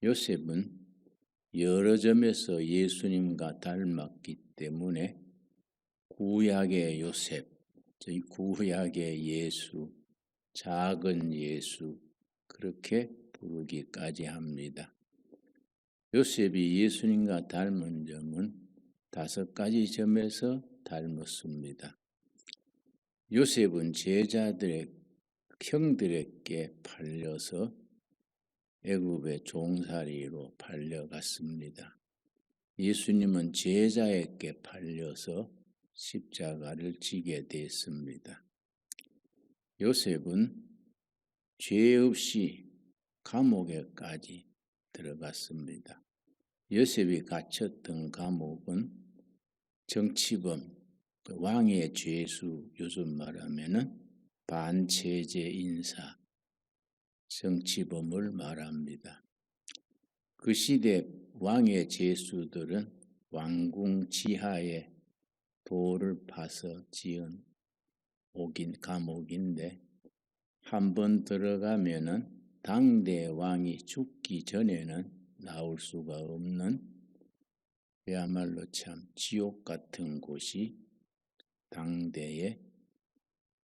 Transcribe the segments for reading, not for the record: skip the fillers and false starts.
요셉은 여러 점에서 예수님과 닮았기 때문에 구약의 요셉, 즉 구약의 예수, 작은 예수 그렇게 부르기까지 합니다. 요셉이 예수님과 닮은 점은 5가지 점에서 닮았습니다. 요셉은 제자들의 형들에게 팔려서 애굽의 종살이로 팔려갔습니다. 예수님은 제자에게 팔려서 십자가를 지게 됐습니다. 요셉은 죄 없이 감옥에까지 들어갔습니다. 요셉이 갇혔던 감옥은 정치범, 왕의 죄수, 요즘 말하면은 반체제 인사, 정치범을 말합니다. 그 시대 왕의 죄수들은 왕궁 지하에 돌을 파서 지은 감옥인데 한 번 들어가면은 당대 왕이 죽기 전에는 나올 수가 없는 그야말로 참 지옥 같은 곳이 당대의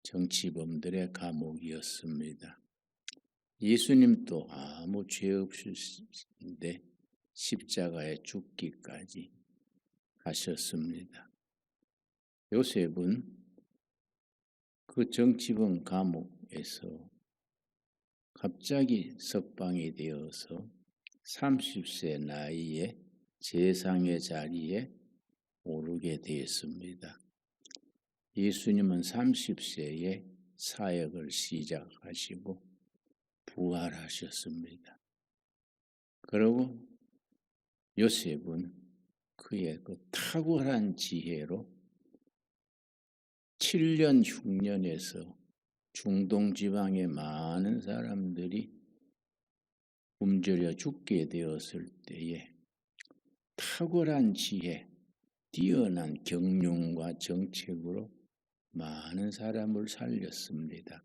정치범들의 감옥이었습니다. 예수님도 아무 죄 없으신데 십자가에 죽기까지 하셨습니다. 요셉은 그 정치범 감옥에서 갑자기 석방이 되어서 30세 나이에 제상의 자리에 오르게 되었습니다. 예수님은 30세에 사역을 시작하시고 부활하셨습니다. 그리고 요셉은 그의 그 탁월한 지혜로 7년 흉년에서 중동 지방의 많은 사람들이 굶주려 죽게 되었을 때에 탁월한 지혜, 뛰어난 경륜과 정책으로 많은 사람을 살렸습니다.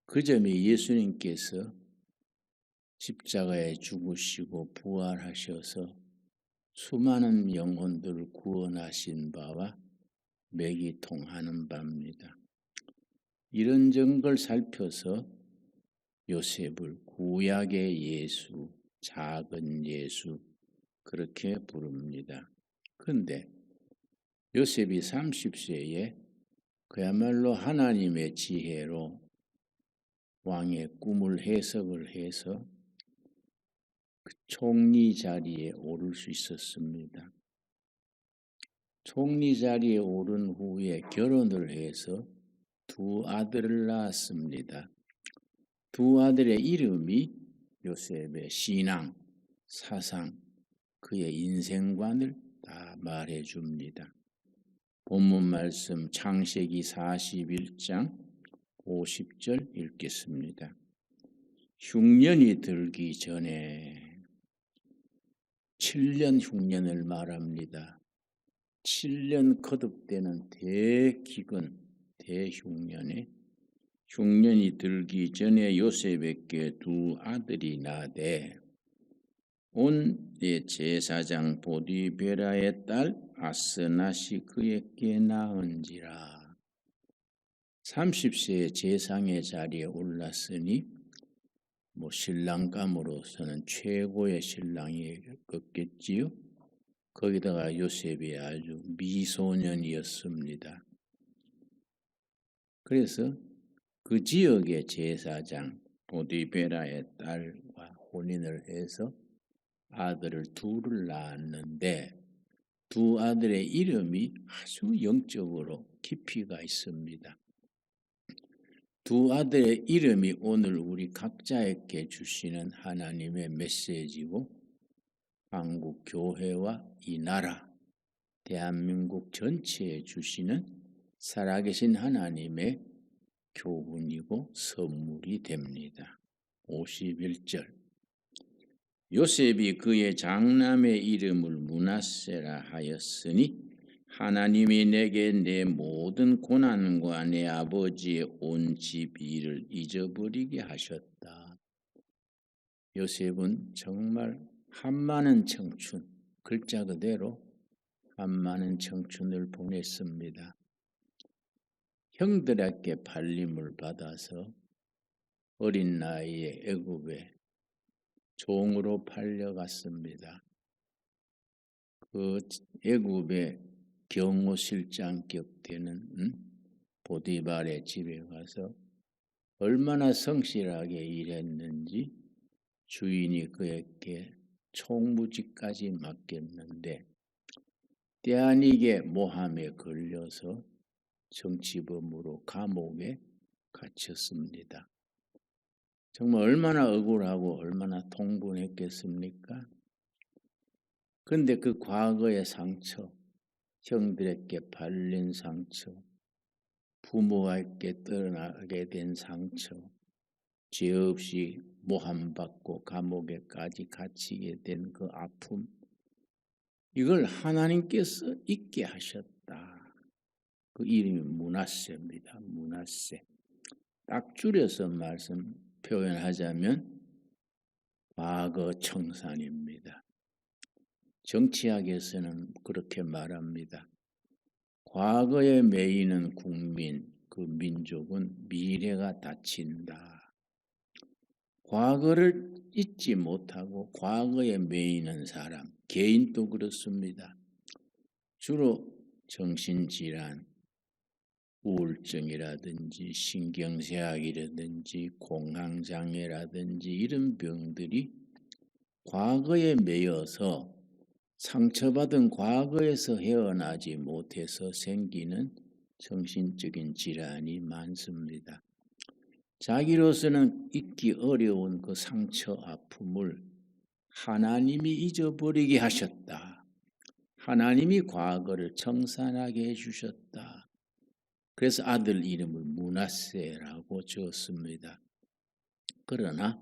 그 점이 예수님께서 십자가에 죽으시고 부활하셔서 수많은 영혼들을 구원하신 바와 맥이 통하는 바입니다. 이런 점을 살펴서 요셉을 구약의 예수, 작은 예수 그렇게 부릅니다. 그런데 요셉이 30세에 그야말로 하나님의 지혜로 왕의 꿈을 해석을 해서 그 총리 자리에 오를 수 있었습니다. 총리 자리에 오른 후에 결혼을 해서 2 아들을 낳았습니다. 2 아들의 이름이 요셉의 신앙, 사상, 그의 인생관을 다 말해줍니다. 본문 말씀 창세기 41장 50절 읽겠습니다. 흉년이 들기 전에 7년 흉년을 말합니다. 7년 거듭되는 대기근, 대흉년에 흉년이 들기 전에 요셉에게 2 아들이 나되 온 제사장 보디베라의 딸 아스낫이 그에게 낳은지라. 30세의 제상의 자리에 올랐으니 신랑감으로서는 최고의 신랑이었겠지요. 거기다가 요셉이 아주 미소년이었습니다. 그래서 그 지역의 제사장 보디베라의 딸과 혼인을 해서 아들을 2를 낳았는데 2 아들의 이름이 아주 영적으로 깊이가 있습니다. 2 아들의 이름이 오늘 우리 각자에게 주시는 하나님의 메시지고 한국 교회와 이 나라, 대한민국 전체에 주시는 살아계신 하나님의 교훈이고 선물이 됩니다. 51절 요셉이 그의 장남의 이름을 므낫세라 하였으니 하나님이 내게 내 모든 고난과 내 아버지의 온 집 일을 잊어버리게 하셨다. 요셉은 정말 한많은 청춘, 글자 그대로 한많은 청춘을 보냈습니다. 형들에게 발림을 받아서 어린 나이에 애굽에 종으로 팔려갔습니다. 그 애굽의 경호실장격 되는 보디발의 집에 가서 얼마나 성실하게 일했는지 주인이 그에게 총무직까지 맡겼는데 때 아니게 모함에 걸려서 정치범으로 감옥에 갇혔습니다. 정말 얼마나 억울하고 얼마나 통분했겠습니까? 그런데 그 과거의 상처, 형들에게 발린 상처, 부모에게 떠나게 된 상처, 죄 없이 모함받고 감옥에까지 갇히게 된 그 아픔, 이걸 하나님께서 잊게 하셨다. 그 이름이 므낫세입니다. 므낫세. 딱 줄여서 표현하자면 과거 청산입니다. 정치학에서는 그렇게 말합니다. 과거에 매이는 국민, 그 민족은 미래가 닫힌다. 과거를 잊지 못하고 과거에 매이는 사람, 개인도 그렇습니다. 주로 정신질환, 우울증이라든지 신경쇠약이라든지 공황장애라든지 이런 병들이 과거에 매여서 상처받은 과거에서 헤어나지 못해서 생기는 정신적인 질환이 많습니다. 자기로서는 잊기 어려운 그 상처 아픔을 하나님이 잊어버리게 하셨다. 하나님이 과거를 청산하게 해주셨다. 그래서 아들 이름을 므낫세라고 지었습니다. 그러나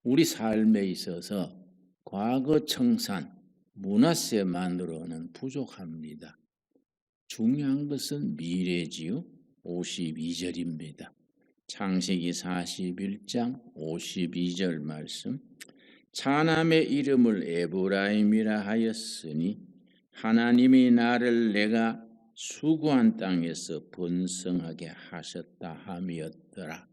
우리 삶에 있어서 과거 청산, 므낫세만으로는 부족합니다. 중요한 것은 미래지요. 52절입니다. 창세기 41장 52절 말씀. 차남의 이름을 에브라임이라 하였으니 하나님이 나를 내가 수고한 땅에서 번성하게 하셨다 함이었더라.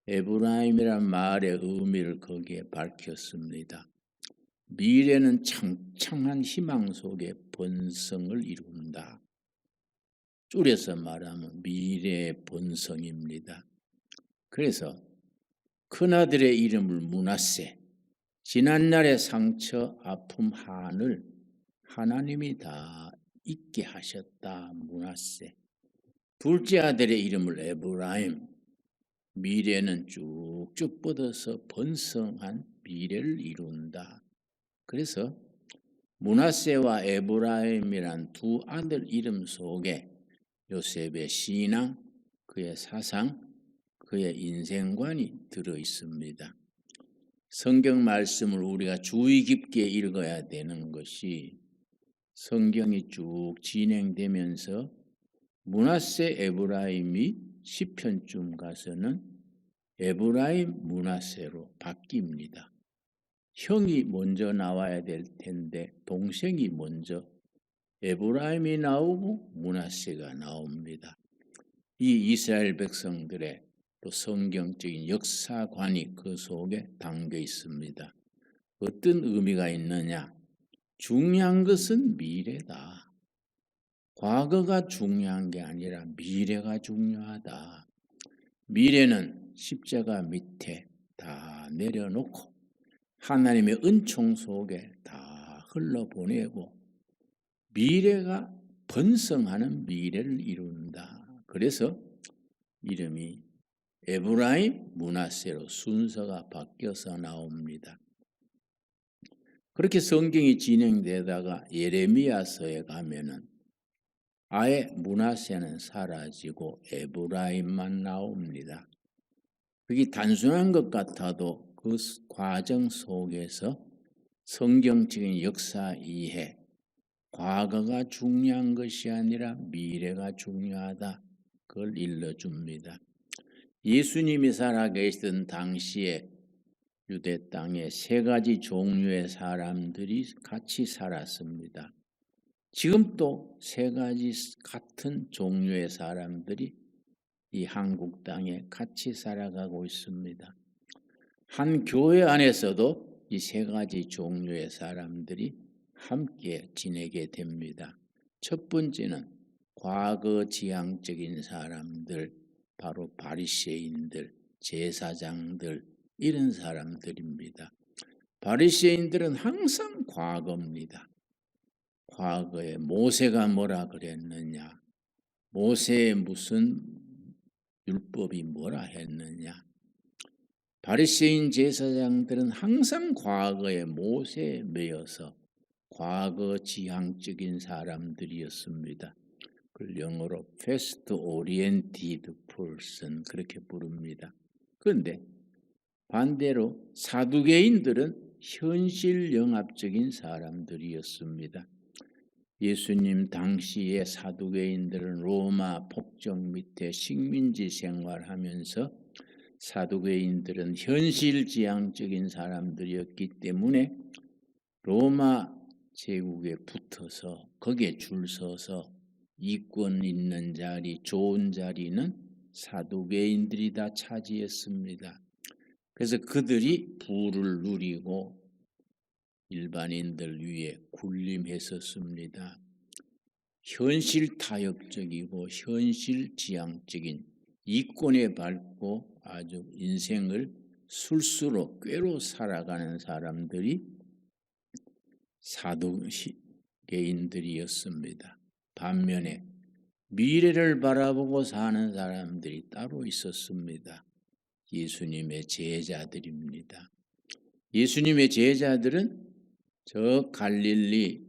에브라임이란 말의 의미를 거기에 밝혔습니다. 미래는 창창한 희망 속에 번성을 이룬다. 줄여서 말하면 미래의 번성입니다. 그래서 큰아들의 이름을 므낫세, 지난날의 상처, 아픔, 한을 하나님이 다 잊게 하셨다. 므낫세. 둘째 아들의 이름을 에브라임, 미래는 쭉쭉 뻗어서 번성한 미래를 이룬다. 그래서 므낫세와 에브라임이란 두 아들 이름 속에 요셉의 신앙, 그의 사상, 그의 인생관이 들어 있습니다. 성경 말씀을 우리가 주의 깊게 읽어야 되는 것이 성경이 쭉 진행되면서 므낫세 에브라임이 시편쯤 가서는 에브라임 므낫세로 바뀝니다. 형이 먼저 나와야 될 텐데 동생이 먼저 에브라임이 나오고 므낫세가 나옵니다. 이 이스라엘 백성들의 또 성경적인 역사관이 그 속에 담겨 있습니다. 어떤 의미가 있느냐? 중요한 것은 미래다. 과거가 중요한 게 아니라 미래가 중요하다. 미래는 십자가 밑에 다 내려놓고 하나님의 은총 속에 다 흘러보내고 미래가 번성하는 미래를 이룬다. 그래서 이름이 에브라임 므낫세로 순서가 바뀌어서 나옵니다. 그렇게 성경이 진행되다가 예레미야서에 가면은 아예 므낫세는 사라지고 에브라임만 나옵니다. 그게 단순한 것 같아도 그 과정 속에서 성경적인 역사 이해, 과거가 중요한 것이 아니라 미래가 중요하다. 그걸 일러줍니다. 예수님이 살아계시던 당시에 유대 땅에 세 가지 종류의 사람들이 같이 살았습니다. 지금도 세 가지 같은 종류의 사람들이 이 한국 땅에 같이 살아가고 있습니다. 한 교회 안에서도 이 세 가지 종류의 사람들이 함께 지내게 됩니다. 첫 번째는 과거 지향적인 사람들, 바로 바리새인들, 제사장들, 이런 사람들입니다. 바리새인들은 항상 과거입니다. 과거에 모세가 뭐라 그랬느냐, 모세의 무슨 율법이 뭐라 했느냐. 바리새인 제사장들은 항상 과거의 모세에 매여서 과거 지향적인 사람들이었습니다. 그걸 영어로 past oriented person 그렇게 부릅니다. 그런데 반대로 사두개인들은 현실 영합적인 사람들이었습니다. 예수님 당시의 사두개인들은 로마 폭정 밑에 식민지 생활하면서 사두개인들은 현실지향적인 사람들이었기 때문에 로마 제국에 붙어서 거기에 줄 서서 이권 있는 자리, 좋은 자리는 사두개인들이 다 차지했습니다. 그래서 그들이 부를 누리고 일반인들 위에 군림했었습니다. 현실 타협적이고 현실 지향적인 이권에 밟고 아주 인생을 술수로 꾀로 살아가는 사람들이 사두개인들이었습니다. 반면에 미래를 바라보고 사는 사람들이 따로 있었습니다. 예수님의 제자들입니다. 예수님의 제자들은 저 갈릴리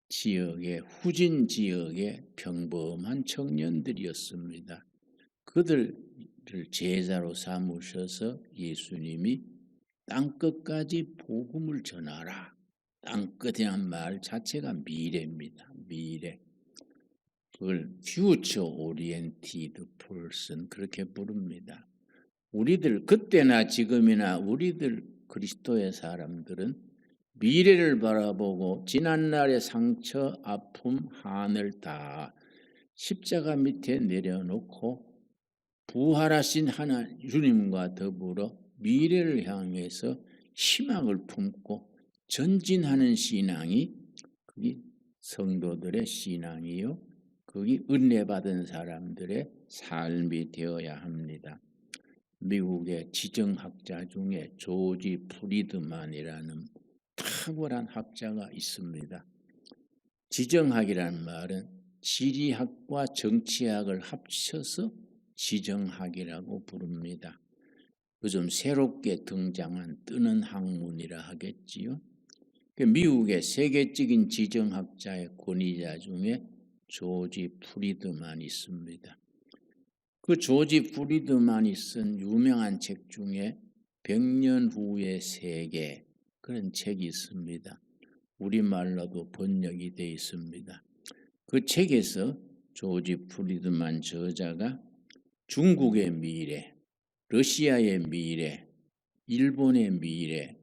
지역의 후진 지역의 평범한 청년들이었습니다. 그들을 제자로 삼으셔서 예수님이 땅끝까지 복음을 전하라. 땅끝이란 말 자체가 미래입니다. 미래. 그걸 future oriented person 그렇게 부릅니다. 우리들 그때나 지금이나 우리들 그리스도의 사람들은 미래를 바라보고 지난날의 상처, 아픔, 한을 다 십자가 밑에 내려놓고 부활하신 주님과 더불어 미래를 향해서 희망을 품고 전진하는 신앙이 그게 성도들의 신앙이요. 그게 은혜 받은 사람들의 삶이 되어야 합니다. 미국의 지정학자 중에 조지 프리드만이라는 탁월한 학자가 있습니다. 지정학이라는 말은 지리학과 정치학을 합쳐서 지정학이라고 부릅니다. 요즘 새롭게 등장한 뜨는 학문이라 하겠지요. 미국의 세계적인 지정학자의 권위자 중에 조지 프리드만이 있습니다. 그 조지 프리드만이 쓴 유명한 책 중에 100년 후의 세계 그런 책이 있습니다. 우리말로도 번역이 되어 있습니다. 그 책에서 조지 프리드만 저자가 중국의 미래, 러시아의 미래, 일본의 미래,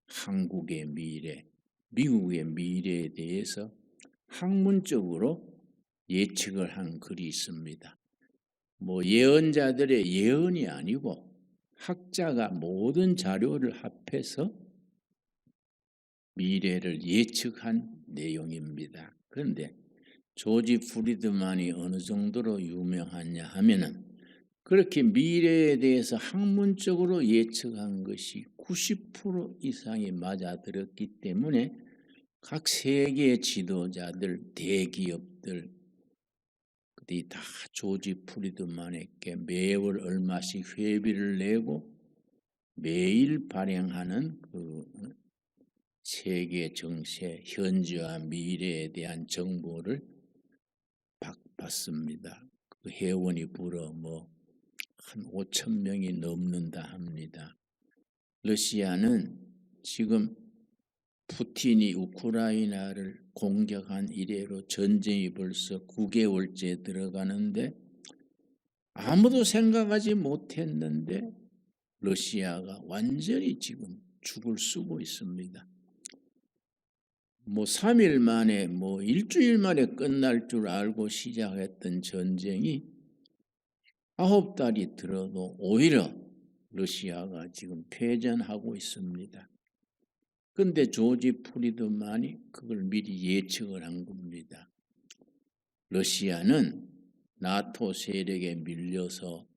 한국의 미래, 미국의 미래에 대해서 학문적으로 예측을 한 글이 있습니다. 예언자들의 예언이 아니고 학자가 모든 자료를 합해서 미래를 예측한 내용입니다. 그런데 조지 프리드만이 어느 정도로 유명하냐 하면은 그렇게 미래에 대해서 학문적으로 예측한 것이 90% 이상이 맞아들었기 때문에 각 세계 지도자들, 대기업들 그들이 다 조지 프리드만에게 매월 얼마씩 회비를 내고 매일 발행하는 그 세계 정세, 현재와 미래에 대한 정보를 받습니다. 그 회원이 불어 한 5천 명이 넘는다 합니다. 러시아는 지금 푸틴이 우크라이나를 공격한 이래로 전쟁이 벌써 9개월째 들어가는데 아무도 생각하지 못했는데 러시아가 완전히 지금 죽을 쓰고 있습니다. 3일 만에 일주일 만에 끝날 줄 알고 시작했던 전쟁이 9달이 들어도 오히려 러시아가 지금 패전하고 있습니다. 그런데 조지 프리드만이 그걸 미리 예측을 한 겁니다. 러시아는 나토 세력에 밀려서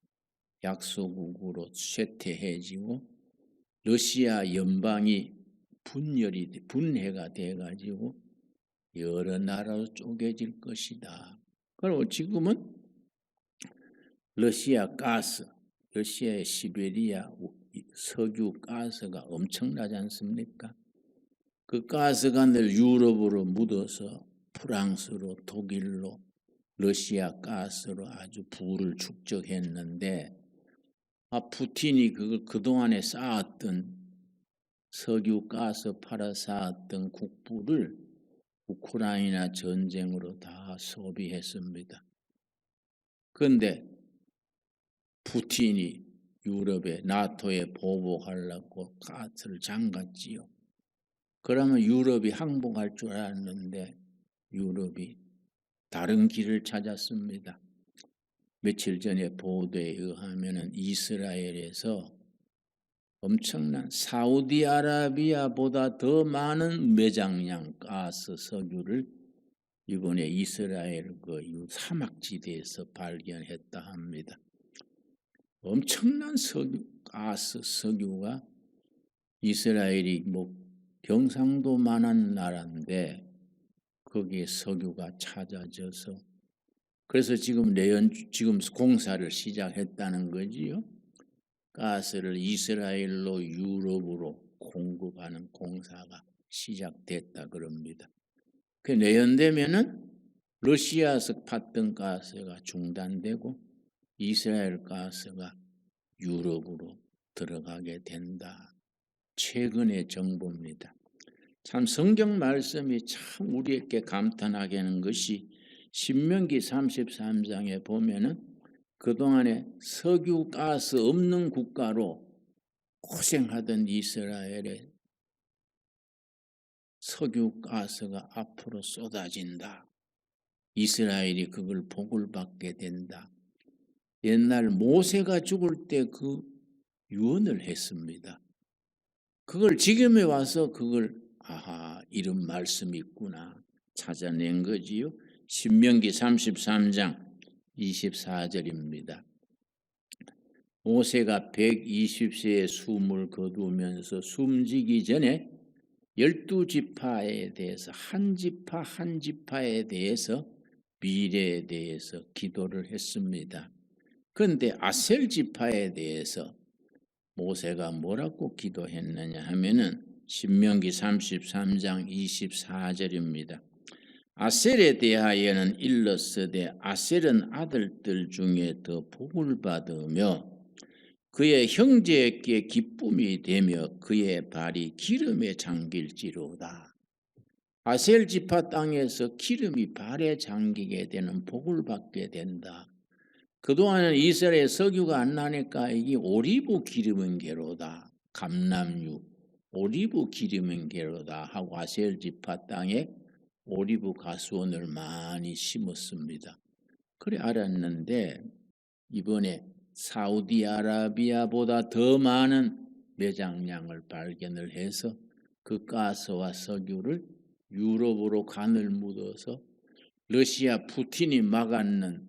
약소국으로 쇠퇴해지고 러시아 연방이 분해가 돼가지고 여러 나라로 쪼개질 것이다. 그리고 지금은 러시아 가스, 러시아의 시베리아 석유 가스가 엄청나지 않습니까? 그 가스가 늘 유럽으로 묻어서 프랑스로 독일로 러시아 가스로 아주 부를 축적했는데 푸틴이 그걸 그동안에 쌓았던 석유 가스 팔아 쌓았던 국부를 우크라이나 전쟁으로 다 소비했습니다. 그런데 푸틴이 유럽에 나토에 보복하려고 가스를 잠갔지요. 그러면 유럽이 항복할 줄 알았는데 유럽이 다른 길을 찾았습니다. 며칠 전에 보도에 의하면 이스라엘에서 엄청난 사우디아라비아보다 더 많은 매장량 가스 석유를 이번에 이스라엘 그 사막지대에서 발견했다 합니다. 엄청난 가스 석유가 이스라엘이 경상도만한 나라인데 거기에 석유가 찾아져서 그래서 지금 공사를 시작했다는 거지요. 가스를 이스라엘로 유럽으로 공급하는 공사가 시작됐다 그럽니다. 그 내연되면은 러시아에서 팠던 가스가 중단되고 이스라엘 가스가 유럽으로 들어가게 된다. 최근의 정보입니다. 참 성경 말씀이 참 우리에게 감탄하게 하는 것이 신명기 33장에 보면은 그동안에 석유 가스 없는 국가로 고생하던 이스라엘에 석유 가스가 앞으로 쏟아진다. 이스라엘이 그걸 복을 받게 된다. 옛날 모세가 죽을 때 그 유언을 했습니다. 그걸 지금에 와서 이런 말씀이 있구나 찾아낸 거지요. 신명기 33장 24절입니다. 모세가 120세에 숨을 거두면서 숨지기 전에 12지파에 대해서 한 지파 한 지파에 대해서 미래에 대해서 기도를 했습니다. 그런데 아셀 지파에 대해서 모세가 뭐라고 기도했느냐 하면은 신명기 33장 24절입니다. 아셀에 대하여는 일렀으되 아셀은 아들들 중에 더 복을 받으며 그의 형제에게 기쁨이 되며 그의 발이 기름에 잠길지로다. 아셀 지파 땅에서 기름이 발에 잠기게 되는 복을 받게 된다. 그동안은 이스라엘 석유가 안 나니까 이게 오리브 기름은 게로다. 감람유 오리브 기름은 게로다 하고 아셀 지파 땅에 오리브 가수원을 많이 심었습니다. 그래 알았는데 이번에 사우디아라비아보다 더 많은 매장량을 발견을 해서 그 가스와 석유를 유럽으로 간을 묻어서 러시아 푸틴이 막았는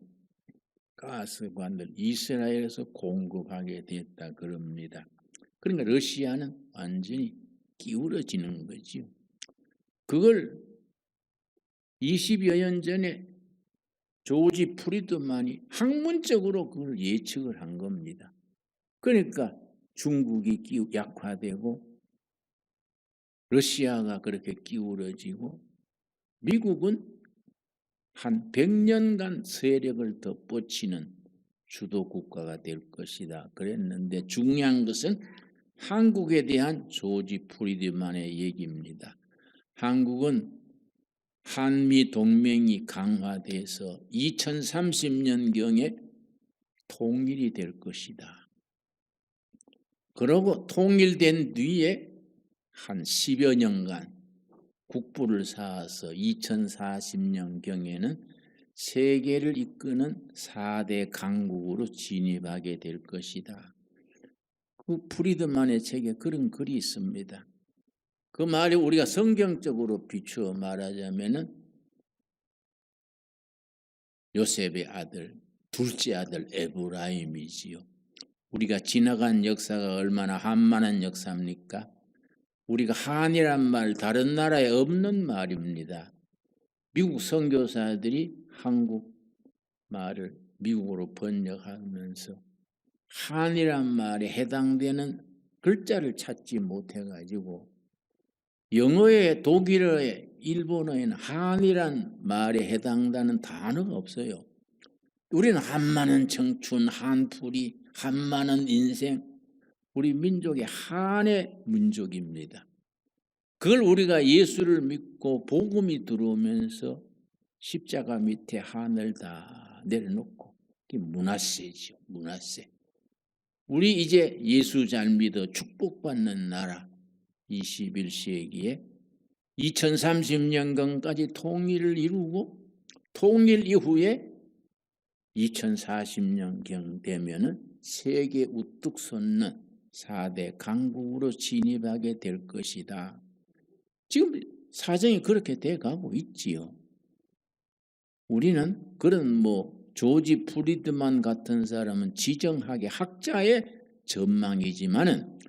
가스관을 이스라엘에서 공급하게 됐다 그럽니다. 그러니까 러시아는 완전히 기울어지는 거죠. 그걸 20여 년 전에 조지 프리드만이 학문적으로 그걸 예측을 한 겁니다. 그러니까 중국이 약화되고 러시아가 그렇게 기울어지고 미국은 한 100년간 세력을 더 뻗치는 주도 국가가 될 것이다 그랬는데 중요한 것은 한국에 대한 조지 프리드만의 얘기입니다. 한국은 한미 동맹이 강화돼서 2030년경에 통일이 될 것이다. 그러고 통일된 뒤에 한 10여 년간 국부를 쌓아서 2040년경에는 세계를 이끄는 4대 강국으로 진입하게 될 것이다. 그 프리드만의 책에 그런 글이 있습니다. 그 말이 우리가 성경적으로 비추어 말하자면은 요셉의 아들, 둘째 아들 에브라임이지요. 우리가 지나간 역사가 얼마나 한만한 역사입니까? 우리가 한이란 말 다른 나라에 없는 말입니다. 미국 선교사들이 한국 말을 미국어로 번역하면서 한이란 말에 해당되는 글자를 찾지 못해가지고 영어에 독일어에 일본어에는 한이란 말에 해당되는 단어가 없어요. 우리는 한많은 청춘, 한풀이, 한많은 인생, 우리 민족의 한의 민족입니다. 그걸 우리가 예수를 믿고 복음이 들어오면서 십자가 밑에 한을 다 내려놓고 그게 문화세죠. 문화세. 우리 이제 예수 잘 믿어 축복받는 나라 21세기에 2030년경까지 통일을 이루고 통일 이후에 2040년경 되면은 세계 우뚝 솟는 4대 강국으로 진입하게 될 것이다. 지금 사정이 그렇게 돼가고 있지요. 우리는 그런 조지 프리드만 같은 사람은 지정학의 학자의 전망이지만은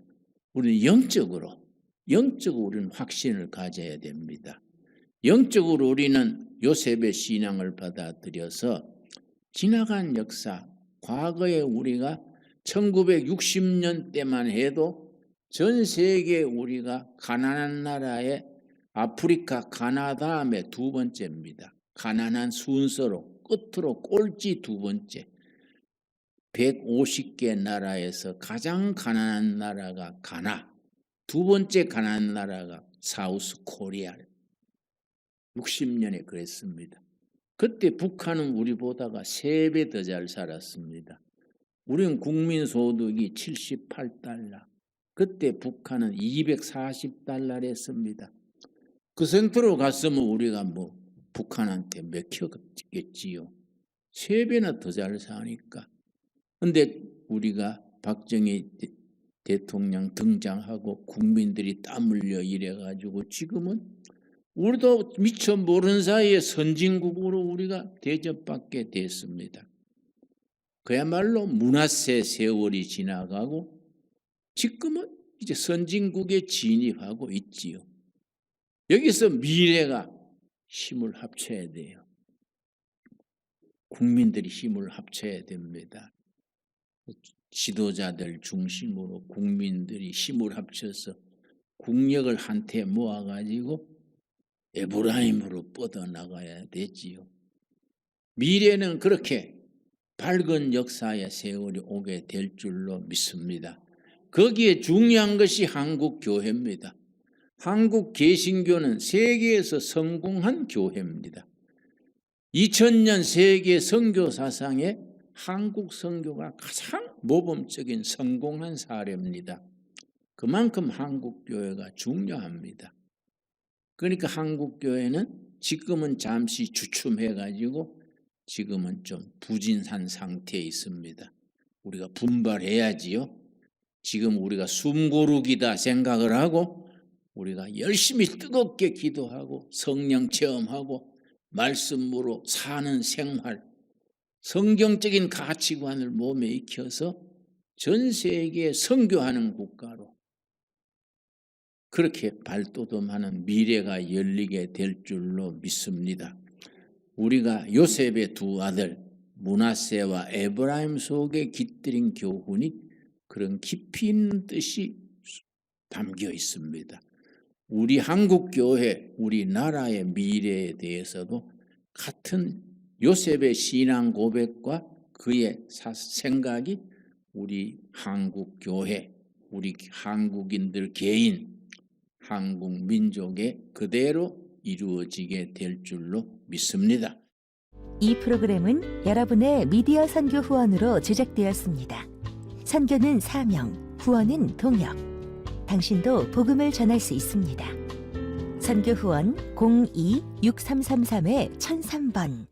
우리는 영적으로 우리는 확신을 가져야 됩니다. 영적으로 우리는 요셉의 신앙을 받아들여서 지나간 역사, 과거에 우리가 1960년 때만 해도 전 세계 우리가 가난한 나라에 아프리카 가나 다음에 두 번째입니다. 가난한 순서로 끝으로 꼴찌 두 번째. 150개 나라에서 가장 가난한 나라가 가나, 두 번째 가난한 나라가 사우스 코리아. 60년에 그랬습니다. 그때 북한은 우리보다가 3배 더 잘 살았습니다. 우리는 국민소득이 78달러. 그때 북한은 240달러를 했습니다. 그 상태로 갔으면 우리가 북한한테 맥혀겠지요. 3배나 더 잘 사니까. 근데 우리가 박정희 대통령 등장하고 국민들이 땀 흘려 이래가지고 지금은 우리도 미처 모르는 사이에 선진국으로 우리가 대접받게 됐습니다. 그야말로 문화세 세월이 지나가고 지금은 이제 선진국에 진입하고 있지요. 여기서 미래가 힘을 합쳐야 돼요. 국민들이 힘을 합쳐야 됩니다. 지도자들 중심으로 국민들이 힘을 합쳐서 국력을 한테 모아가지고 에브라임으로 뻗어나가야 되지요. 미래는 그렇게 밝은 역사의 세월이 오게 될 줄로 믿습니다. 거기에 중요한 것이 한국교회입니다. 한국 개신교는 세계에서 성공한 교회입니다. 2000년 세계 선교 사상에 한국 선교가 가장 모범적인 성공한 사례입니다. 그만큼 한국교회가 중요합니다. 그러니까 한국교회는 지금은 잠시 주춤해가지고 지금은 좀 부진한 상태에 있습니다. 우리가 분발해야지요. 지금 우리가 숨고르기다 생각을 하고 우리가 열심히 뜨겁게 기도하고 성령 체험하고 말씀으로 사는 생활, 성경적인 가치관을 몸에 익혀서 전 세계에 선교하는 국가로 그렇게 발돋움하는 미래가 열리게 될 줄로 믿습니다. 우리가 요셉의 두 아들 므낫세와 에브라임 속에 깃들인 교훈이 그런 깊이 있는 뜻이 담겨 있습니다. 우리 한국교회, 우리나라의 미래에 대해서도 같은 요셉의 신앙 고백과 그의 생각이 우리 한국교회, 우리 한국인들 개인, 한국 민족에 그대로 이루어지게 될 줄로 믿습니다. 이 프로그램은 여러분의 미디어 선교 후원으로 제작되었습니다. 선교는 사명, 후원은 동역. 당신도 복음을 전할 수 있습니다. 선교 후원 02-6333-1003번